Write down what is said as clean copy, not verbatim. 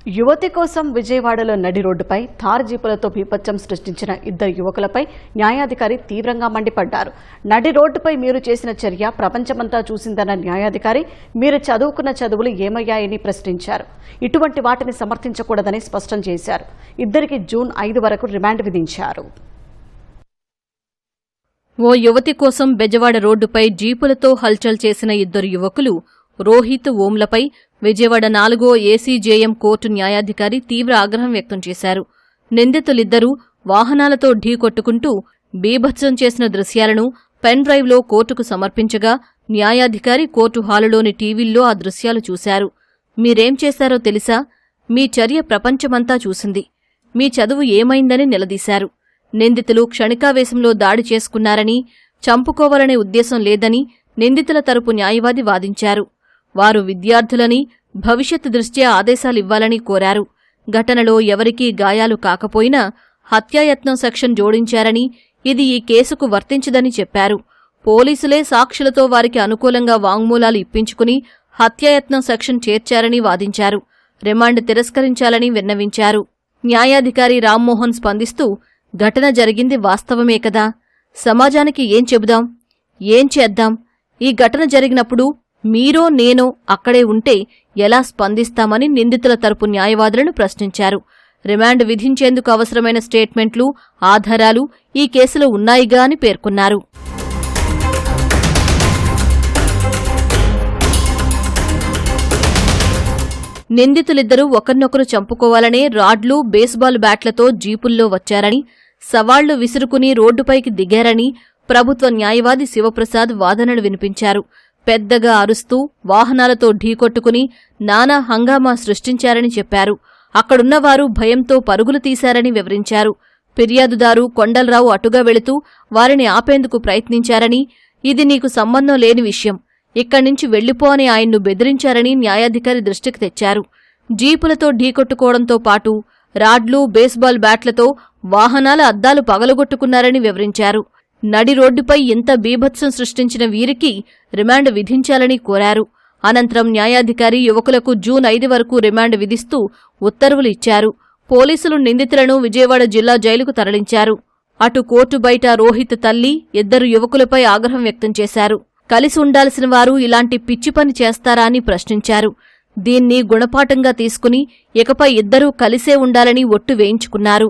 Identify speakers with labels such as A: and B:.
A: యువతి కోసం విజయవాడలో నడి రోడ్డుపై థార్ జీపులతో బీభత్సం సృష్టించిన ఇద్దరు యువకులపై న్యాయాధికారి తీవ్రంగా మండిపడ్డారు. నడి రోడ్డుపై మీరు చేసిన చర్య ప్రపంచమంతా చూసిందన్న న్యాయాధికారి మీరు చదువుకున్న చదువులు ఏమయ్యాయని ప్రశ్నించారు. ఇటువంటి వాటిని సమర్థించకూడదని స్పష్టం చేశారు. ఇద్దరికి జూన్ 5 వరకు రిమాండ్ విధించారు.
B: ఓ యువతి కోసం బెజవాడ రోడ్డుపై జీపులతో హల్చల్ చేసిన ఇద్దరు యువకులు రోహిత్, ఓంలపై విజయవాడ 4వ ఏసీజేఎం కోర్టు న్యాయాధికారి తీవ్ర ఆగ్రహం వ్యక్తం చేశారు. నిందితులిద్దరూ వాహనాలతో ఢీకొట్టుకుంటూ బీభత్సం చేసిన దృశ్యాలను పెన్ డ్రైవ్లో కోర్టుకు సమర్పించగా న్యాయాధికారి కోర్టు హాలులోని టీవీల్లో ఆ దృశ్యాలు చూశారు. మీరేం చేశారో తెలుసా? మీ చర్య ప్రపంచమంతా చూసింది. మీ చదువు ఏమైందని నిలదీశారు. నిందితులు క్షణికావేశంలో దాడి చేసుకున్నారని, చంపుకోవాలనే ఉద్దేశం లేదని నిందితుల తరపు న్యాయవాది వాదించారు. వారు విద్యార్థులని, భవిష్యత్తు దృష్ట్యా ఆదేశాలివ్వాలని కోరారు. ఘటనలో ఎవరికీ గాయాలు కాకపోయినా హత్యాయత్నం సెక్షన్ జోడించారని, ఇది ఈ కేసుకు వర్తించదని చెప్పారు. పోలీసులే సాక్షులతో వారికి అనుకూలంగా వాంగ్మూలాలు ఇప్పించుకుని హత్యాయత్నం సెక్షన్ చేర్చారని వాదించారు. రిమాండ్ తిరస్కరించాలని విన్నవించారు. న్యాయాధికారి రామ్మోహన్ స్పందిస్తూ, ఘటన జరిగింది వాస్తవమే కదా, సమాజానికి ఏం చెబుదాం, ఏం చేద్దాం? ఈ ఘటన జరిగినప్పుడు మీరో నేనో అక్కడే ఉంటే ఎలా స్పందిస్తామని నిందితుల తరపు న్యాయవాదులను ప్రశ్నించారు. రిమాండ్ విధించేందుకు అవసరమైన స్టేట్మెంట్లు, ఆధారాలు ఈ కేసులో ఉన్నాయిగా అని పేర్కొన్నారు. నిందితులిద్దరూ ఒకరినొకరు చంపుకోవాలనే రాడ్లు, బేస్బాల్ బ్యాట్లతో జీపుల్లో వచ్చారని, సవాళ్లు విసురుకుని రోడ్డుపైకి దిగారని ప్రభుత్వ న్యాయవాది శివప్రసాద్ వాదనలు వినిపించారు. పెద్దగా అరుస్తూ వాహనాలతో ఢీకొట్టుకుని నానా హంగామా సృష్టించారని చెప్పారు. అక్కడున్నవారు భయంతో పరుగులు తీశారని వివరించారు. ఫిర్యాదుదారు కొండలరావు అటుగా వెళుతూ వారిని ఆపేందుకు ప్రయత్నించారని, ఇది నీకు సంబంధం లేని విషయం, ఇక్కడ్నుంచి వెళ్లిపో అని ఆయన్ను బెదిరించారని న్యాయాధికారి దృష్టికి తెచ్చారు. జీపులతో ఢీకొట్టుకోవడంతో పాటు రాడ్లు, బేస్బాల్ బ్యాట్లతో వాహనాల అద్దాలు పగలగొట్టుకున్నారని వివరించారు. నడి రోడ్డుపై ఇంత బీభత్సం సృష్టించిన వీరికి రిమాండ్ విధించాలని కోరారు. అనంతరం న్యాయాధికారి యువకులకు జూన్ 5 వరకు రిమాండ్ విధిస్తూ ఉత్తర్వులు ఇచ్చారు. పోలీసులు నిందితులను విజయవాడ జిల్లా జైలుకు తరలించారు. అటు కోర్టు బయట రోహిత్ తల్లి, ఇద్దరు యువకులపై ఆగ్రహం వ్యక్తం చేశారు. కలిసి ఉండాల్సిన వారు ఇలాంటి పిచ్చి పని చేస్తారా అని ప్రశ్నించారు. దీన్ని గుణపాఠంగా తీసుకుని ఇకపై ఇద్దరూ కలిసే ఉండాలని ఒట్టు వేయించుకున్నారు.